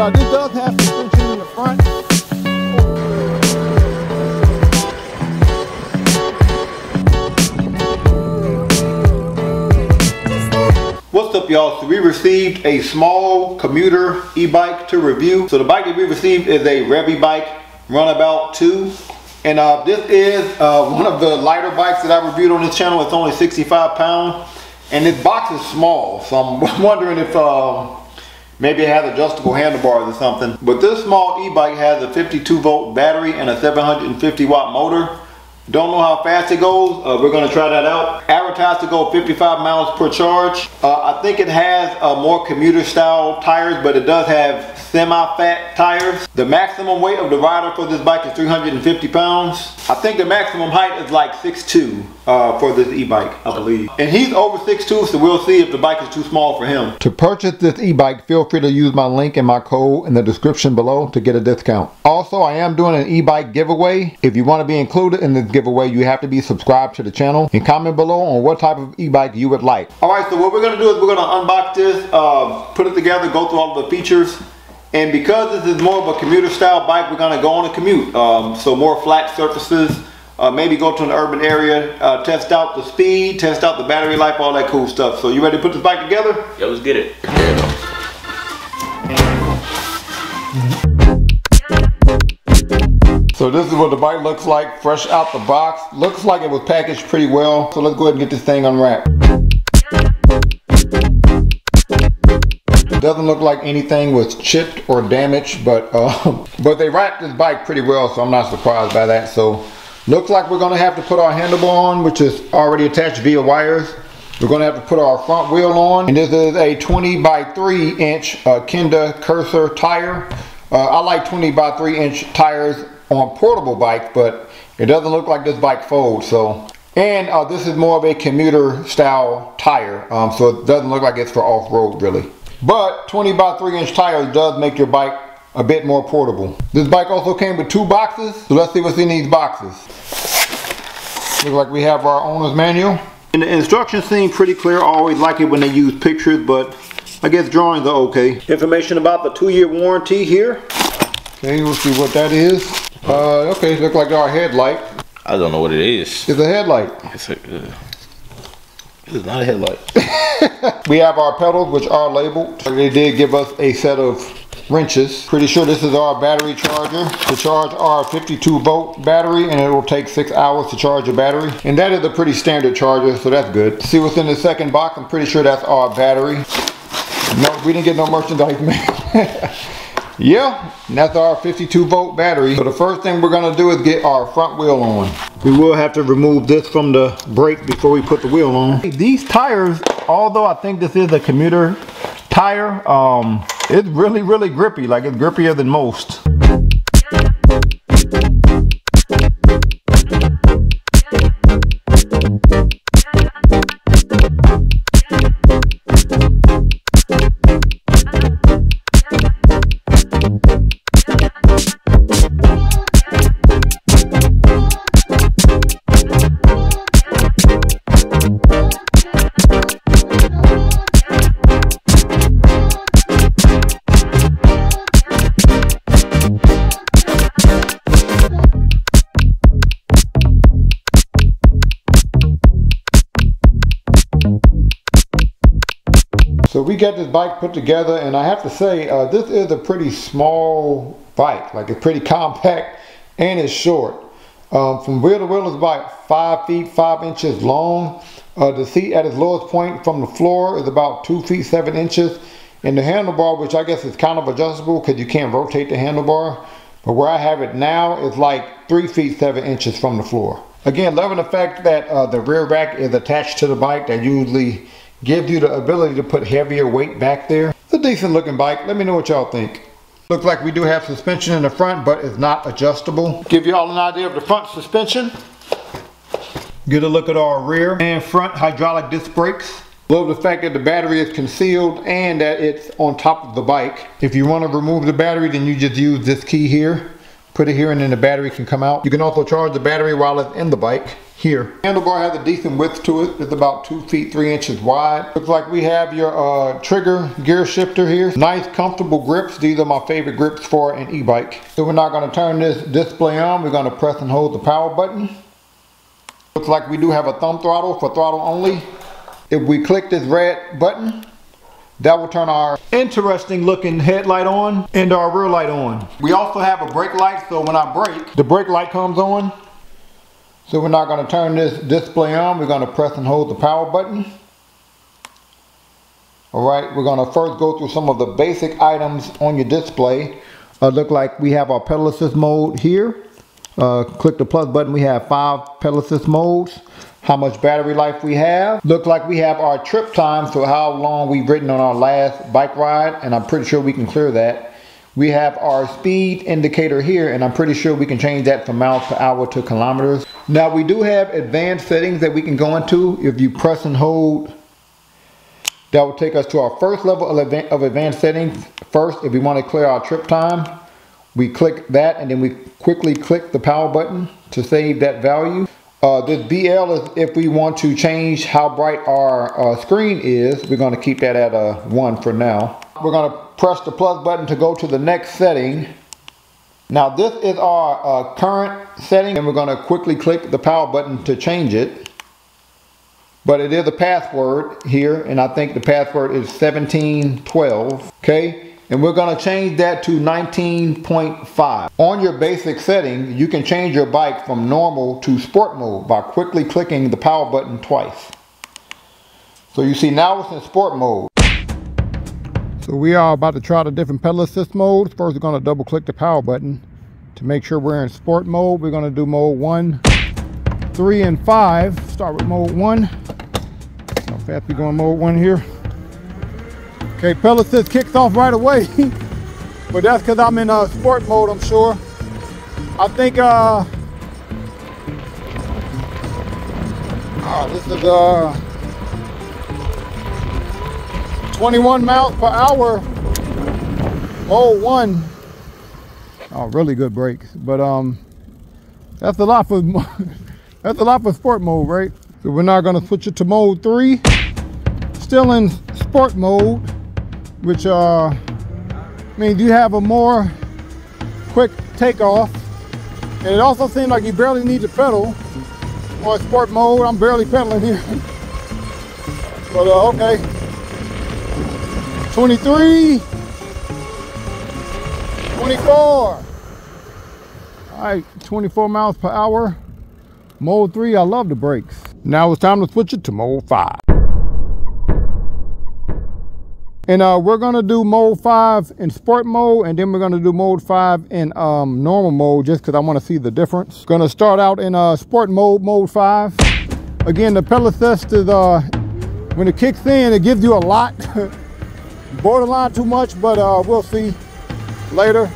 This does have suspension in the front. What's up, y'all? So we received a small commuter e-bike to review. So the bike that we received is a Revibike Runabout 2. And this is one of the lighter bikes that I reviewed on this channel. It's only 65 pounds. And this box is small. So I'm wondering if maybe it has adjustable handlebars or something. But this small e-bike has a 52 volt battery and a 750 watt motor. Don't know how fast it goes. We're going to try that out. Advertised to go 55 miles per charge. I think it has more commuter style tires, but it does have semi-fat tires. The maximum weight of the rider for this bike is 350 pounds. I think the maximum height is like 6'2" for this e-bike, I believe. And he's over 6'2", so we'll see if the bike is too small for him. To purchase this e-bike, feel free to use my link and my code in the description below to get a discount. Also, I am doing an e-bike giveaway. If you want to be included in this giveaway, you have to be subscribed to the channel and comment below on what type of e-bike you would like. Alright, so what we're going to do is we're going to unbox this, put it together, go through all of the features. And because this is more of a commuter style bike, we're going to go on a commute. So more flat surfaces, maybe go to an urban area, test out the speed, test out the battery life, all that cool stuff. So you ready to put this bike together? Yeah, let's get it. So this is what the bike looks like fresh out the box. Looks like it was packaged pretty well. So let's go ahead and get this thing unwrapped. It doesn't look like anything was chipped or damaged, but they wrapped this bike pretty well, so I'm not surprised by that. So looks like we're gonna have to put our handlebar on, which is already attached via wires. We're gonna have to put our front wheel on, and this is a 20 by 3 inch Kenda Cursor tire. I like 20 by 3 inch tires on portable bikes, but it doesn't look like this bike folds. So, and this is more of a commuter style tire, so it doesn't look like it's for off-road really. But 20 by 3 inch tires does make your bike a bit more portable. This bike also came with 2 boxes, so let's see what's in these boxes. Looks like we have our owner's manual. And the instructions seem pretty clear. I always like it when they use pictures, but I guess drawings are okay. Information about the 2-year warranty here. Okay, we'll see what that is. Okay, it looks like our headlight. I don't know what it is. It's a headlight. It's not a headlight. We have our pedals, which are labeled. They did give us a set of wrenches. Pretty sure this is our battery charger to charge our 52 volt battery, and it will take 6 hours to charge a battery. And that is a pretty standard charger, so that's good. See what's in the second box. I'm pretty sure that's our battery. No, we didn't get no merchandise, man. Yeah, and that's our 52 volt battery. So the first thing we're gonna do is get our front wheel on. We will have to remove this from the brake before we put the wheel on. These tires, although I think this is a commuter tire, it's really grippy. Like it's grippier than most. So we got this bike put together, and I have to say, this is a pretty small bike. Like it's pretty compact, and it's short. From wheel to wheel is about 5 feet 5 inches long. The seat at its lowest point from the floor is about 2 feet 7 inches. And the handlebar, which I guess is kind of adjustable because you can't rotate the handlebar, but where I have it now is like 3 feet 7 inches from the floor. Again, loving the fact that the rear rack is attached to the bike. That usually Gives you the ability to put heavier weight back there. It's a decent looking bike. Let me know what y'all think. Looks like we do have suspension in the front, but it's not adjustable. Give you all an idea of the front suspension. Get a look at our rear and front hydraulic disc brakes. Love the fact that the battery is concealed and that it's on top of the bike. If you want to remove the battery, then you just use this key here. Put it here and then the battery can come out. You can also charge the battery while it's in the bike. Here. Handlebar has a decent width to it. It's about 2 feet 3 inches wide. Looks like we have your trigger gear shifter here. Nice comfortable grips. These are my favorite grips for an e-bike. So we're not going to turn this display on. We're going to press and hold the power button. Looks like we do have a thumb throttle for throttle only. If we click this red button, that will turn our interesting looking headlight on and our rear light on. We also have a brake light, so when I brake, the brake light comes on. So we're not going to turn this display on. We're going to press and hold the power button. Alright, we're going to first go through some of the basic items on your display. Look like we have our pedal assist mode here. Click the plus button. We have 5 pedal assist modes. How much battery life we have. Look like we have our trip time, so how long we've ridden on our last bike ride, and I'm pretty sure we can clear that. We have our speed indicator here, and I'm pretty sure we can change that from miles per hour to kilometers. Now we do have advanced settings that we can go into. If you press and hold, that will take us to our first level of advanced settings. First, if we want to clear our trip time, we click that and then we quickly click the power button to save that value. This BL is if we want to change how bright our screen is. We're going to keep that at 1 for now. We're going to press the plus button to go to the next setting. Now this is our current setting, and we're going to quickly click the power button to change it. But it is a password here, and I think the password is 1712. Okay. And we're going to change that to 19.5. On your basic setting, you can change your bike from normal to sport mode by quickly clicking the power button twice. So you see now it's in sport mode. So we are about to try the different pedal assist modes. First we're going to double click the power button to make sure we're in sport mode. We're going to do mode 1, 3, and 5. Start with mode 1. How fast we going mode 1 here. Okay, pedal assist kicks off right away, but that's because I'm in sport mode, I'm sure. I think this is 21 miles per hour, mode 1. Oh, really good brakes, but that's a lot for that's a lot for sport mode, right? So we're now going to switch it to mode 3, still in sport mode, which means you have a more quick takeoff, and it also seems like you barely need to pedal. On sport mode, I'm barely pedaling here. But okay, 23, 24. All right, 24 miles per hour. Mode 3, I love the brakes. Now it's time to switch it to mode 5. And we're going to do mode 5 in sport mode, and then we're going to do mode 5 in normal mode, just because I want to see the difference. Going to start out in sport mode, mode 5. Again, the pedal assist is, when it kicks in, it gives you a lot. Borderline too much, but we'll see later.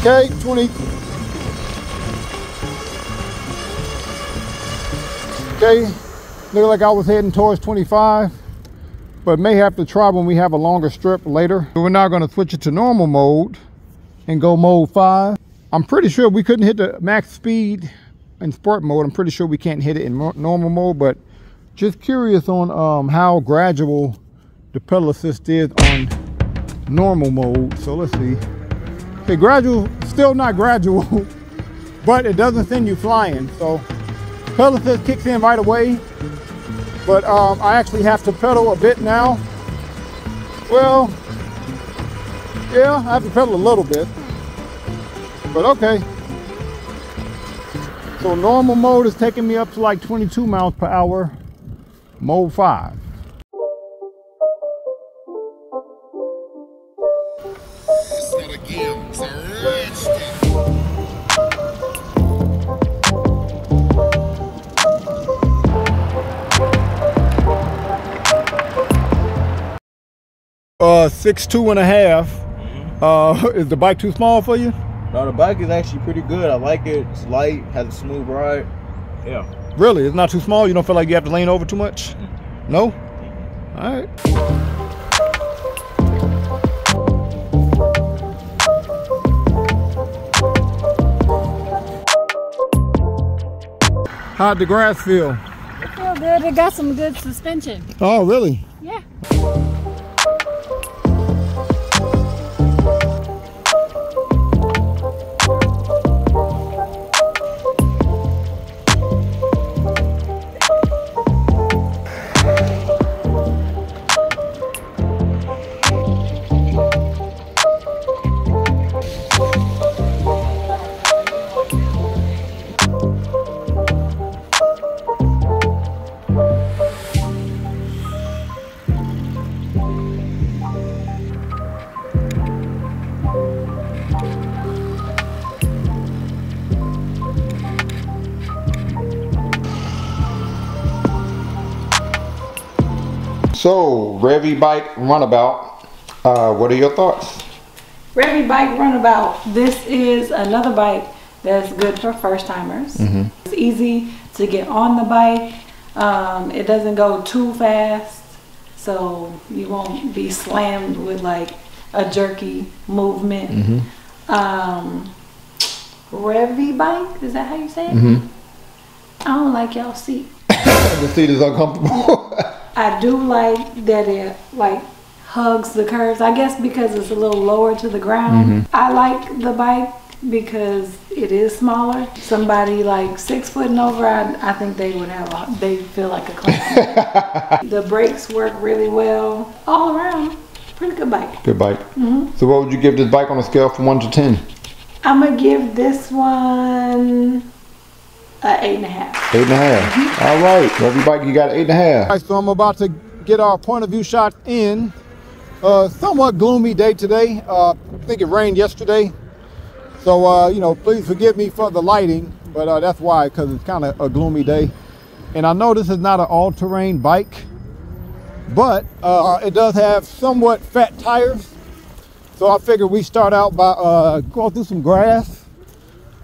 Okay, 20. Okay, looked like I was heading towards 25, but may have to try when we have a longer strip later. So we're now going to switch it to normal mode and go mode 5. I'm pretty sure we couldn't hit the max speed in sport mode. I'm pretty sure we can't hit it in normal mode, but just curious on how gradual the pedal assist is on normal mode. So let's see. Okay, gradual, still not gradual, but it doesn't send you flying. So pedal assist kicks in right away, but I actually have to pedal a bit now. Well, yeah, I have to pedal a little bit, but okay. So normal mode is taking me up to like 22 miles per hour, mode 5. It's not a game, it's a rich thing. 6'2.5". Is the bike too small for you? No, the bike is actually pretty good. I like it. It's light, has a smooth ride. Yeah. Really? It's not too small? You don't feel like you have to lean over too much? No? All right. How'd the grass feel? It feels good. It got some good suspension. Oh, really? Yeah. So, Revibike Runabout, what are your thoughts? Revibike Runabout. This is another bike that's good for first timers. It's easy to get on the bike. It doesn't go too fast, so you won't be slammed with like a jerky movement. Revibike, is that how you say it? I don't like y'all seat. The seat is uncomfortable. I do like that it like hugs the curves. I guess because it's a little lower to the ground. I like the bike because it is smaller. Somebody like 6 foot and over, I think they would have they feel like a clown. The brakes work really well. All around, pretty good bike. Good bike. So what would you give this bike on a scale from 1 to 10? I'm gonna give this one an 8.5. 8.5. All right, Revibike, you got 8.5. All right, so I'm about to get our point of view shot in. Somewhat gloomy day today. I think it rained yesterday. So, you know, please forgive me for the lighting, but that's why, because it's kind of a gloomy day. And I know this is not an all-terrain bike, but it does have somewhat fat tires. So I figured we start out by going through some grass.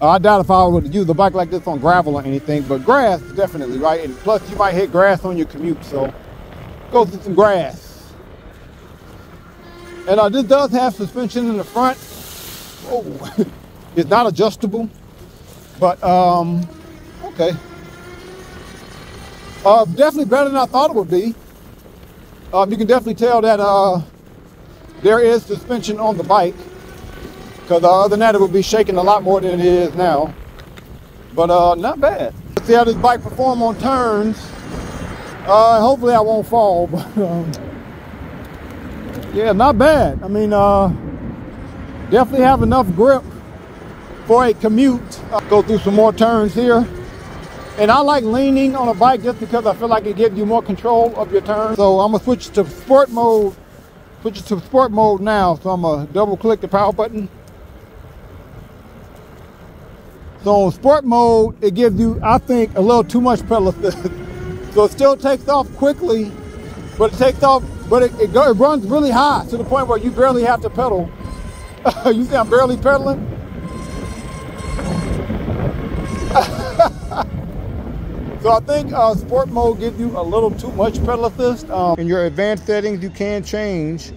I doubt if I would use a bike like this on gravel or anything, but grass definitely, right? And plus you might hit grass on your commute, so go through some grass. And this does have suspension in the front. Oh, it's not adjustable, but okay. Definitely better than I thought it would be. You can definitely tell that there is suspension on the bike. Because other than that, it would be shaking a lot more than it is now. But not bad. Let's see how this bike performs on turns. Hopefully I won't fall. But yeah, not bad. I mean, definitely have enough grip for a commute. I'll go through some more turns here. And I like leaning on a bike just because I feel like it gives you more control of your turn. So I'm gonna switch to sport mode. Switch it to sport mode now. So I'm gonna double click the power button. So on sport mode, it gives you, I think, a little too much pedal assist. So it still takes off quickly, but it takes off, but it runs really high to the point where you barely have to pedal. You see I'm barely pedaling? So I think sport mode gives you a little too much pedal assist. In your advanced settings, you can change.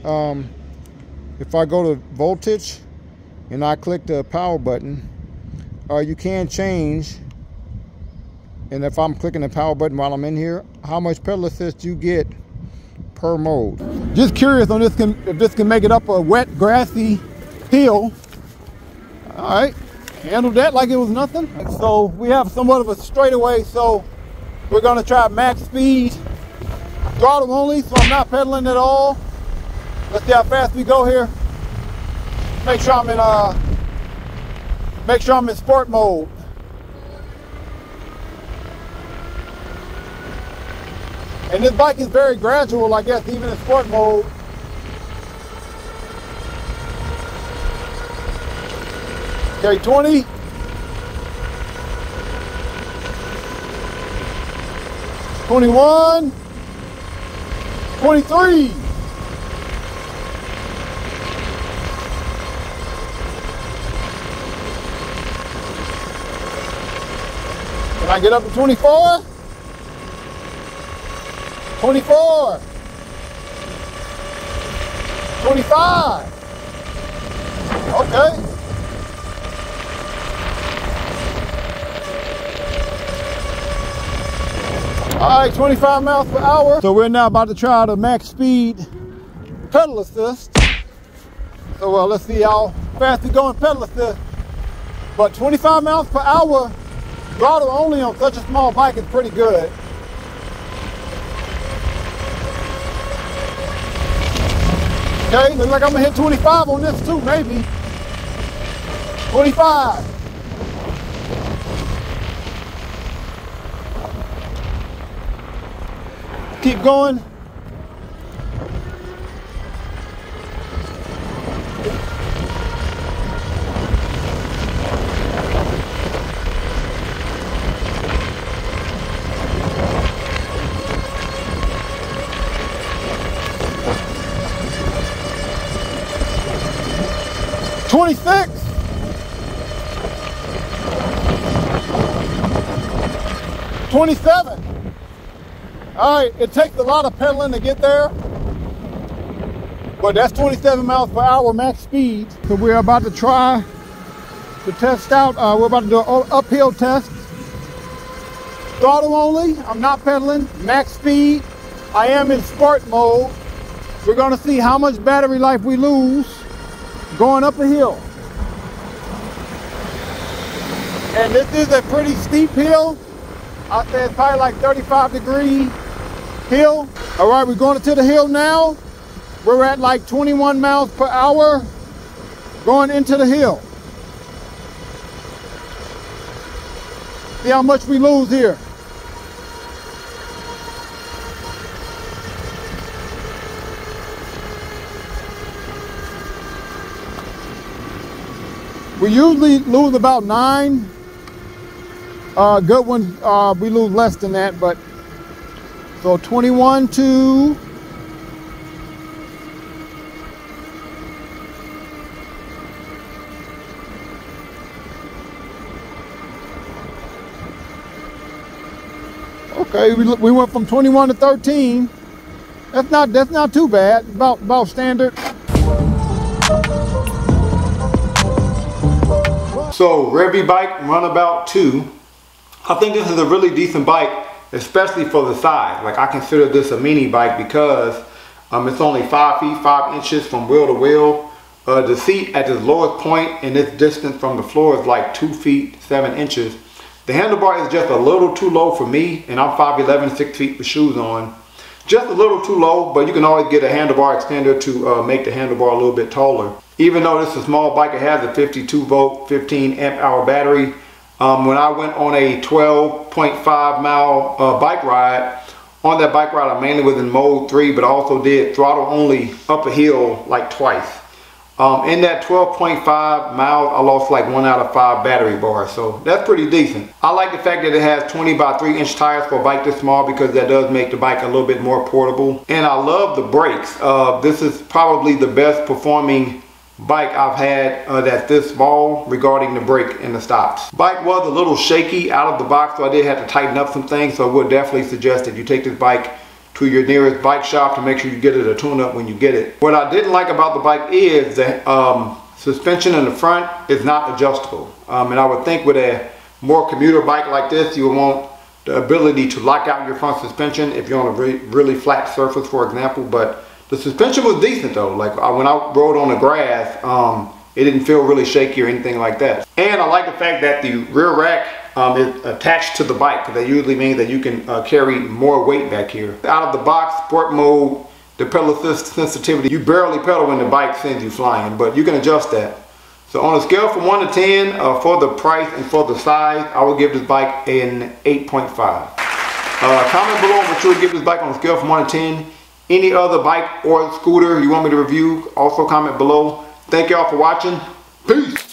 If I go to voltage and I click the power button, you can change, and if I'm clicking the power button while I'm in here, how much pedal assist you get per mode. Just curious on this, if this can make it up a wet, grassy hill. All right, handled that like it was nothing. So we have somewhat of a straightaway, so we're gonna try max speed, throttle only, so I'm not pedaling at all. Let's see how fast we go here. Make sure I'm in sport mode. And this bike is very gradual, I guess, even in sport mode. Okay, 20. 21. 23. I get up to 24? 24. 25. Okay. All right, 25 miles per hour. So we're now about to try the max speed pedal assist. So let's see how fast we go in pedal assist. But 25 miles per hour, throttle only on such a small bike is pretty good. Okay, looks like I'm gonna hit 25 on this too, maybe. 25. Keep going. $26. 27. All right, it takes a lot of pedaling to get there, but that's 27 miles per hour max speed. So we're about to try to test out, we're about to do an uphill test. Throttle only, I'm not pedaling, max speed. I am in sport mode. We're gonna see how much battery life we lose going up a hill. And this is a pretty steep hill. I'd say it's probably like 35-degree hill. All right, we're going into the hill now. We're at like 21 miles per hour going into the hill. See how much we lose here. We usually lose about 9. Good one, we lose less than that, but so 21 to okay, we went from 21 to 13. That's not too bad. About standard. So Revibike Runabout 2. I think this is a really decent bike, especially for the size. Like, I consider this a mini bike because it's only 5 feet 5 inches from wheel to wheel. The seat at the lowest point in this distance from the floor is like 2 feet 7 inches. The handlebar is just a little too low for me, and I'm 5'11", 6 feet with shoes on. Just a little too low, but you can always get a handlebar extender to make the handlebar a little bit taller. Even though this is a small bike, it has a 52 volt, 15 amp hour battery. When I went on a 12.5 mile bike ride, on that bike ride I mainly was in mode 3, but I also did throttle only up a hill like twice. In that 12.5 miles, I lost like 1 out of 5 battery bars, so that's pretty decent. I like the fact that it has 20 by 3 inch tires for a bike this small because that does make the bike a little bit more portable. And I love the brakes. This is probably the best performing bike I've had that's this small regarding the brake and the stops. Bike was a little shaky out of the box, so I did have to tighten up some things, so I would definitely suggest that you take this bike to your nearest bike shop to make sure you get it a tune-up when you get it. What I didn't like about the bike is that suspension in the front is not adjustable. And I would think with a more commuter bike like this, you would want the ability to lock out your front suspension if you're on a really flat surface, for example. But the suspension was decent though. Like when I rode on the grass, it didn't feel really shaky or anything like that. And I like the fact that the rear rack is attached to the bike, because that usually means that you can carry more weight back here. Out of the box, sport mode, the pedal assist sensitivity, you barely pedal when the bike sends you flying, but you can adjust that. So on a scale from 1 to 10, for the price and for the size, I would give this bike an 8.5. Comment below what you would give this bike on a scale from 1 to 10. Any other bike or scooter you want me to review, also comment below. Thank y'all for watching. Peace.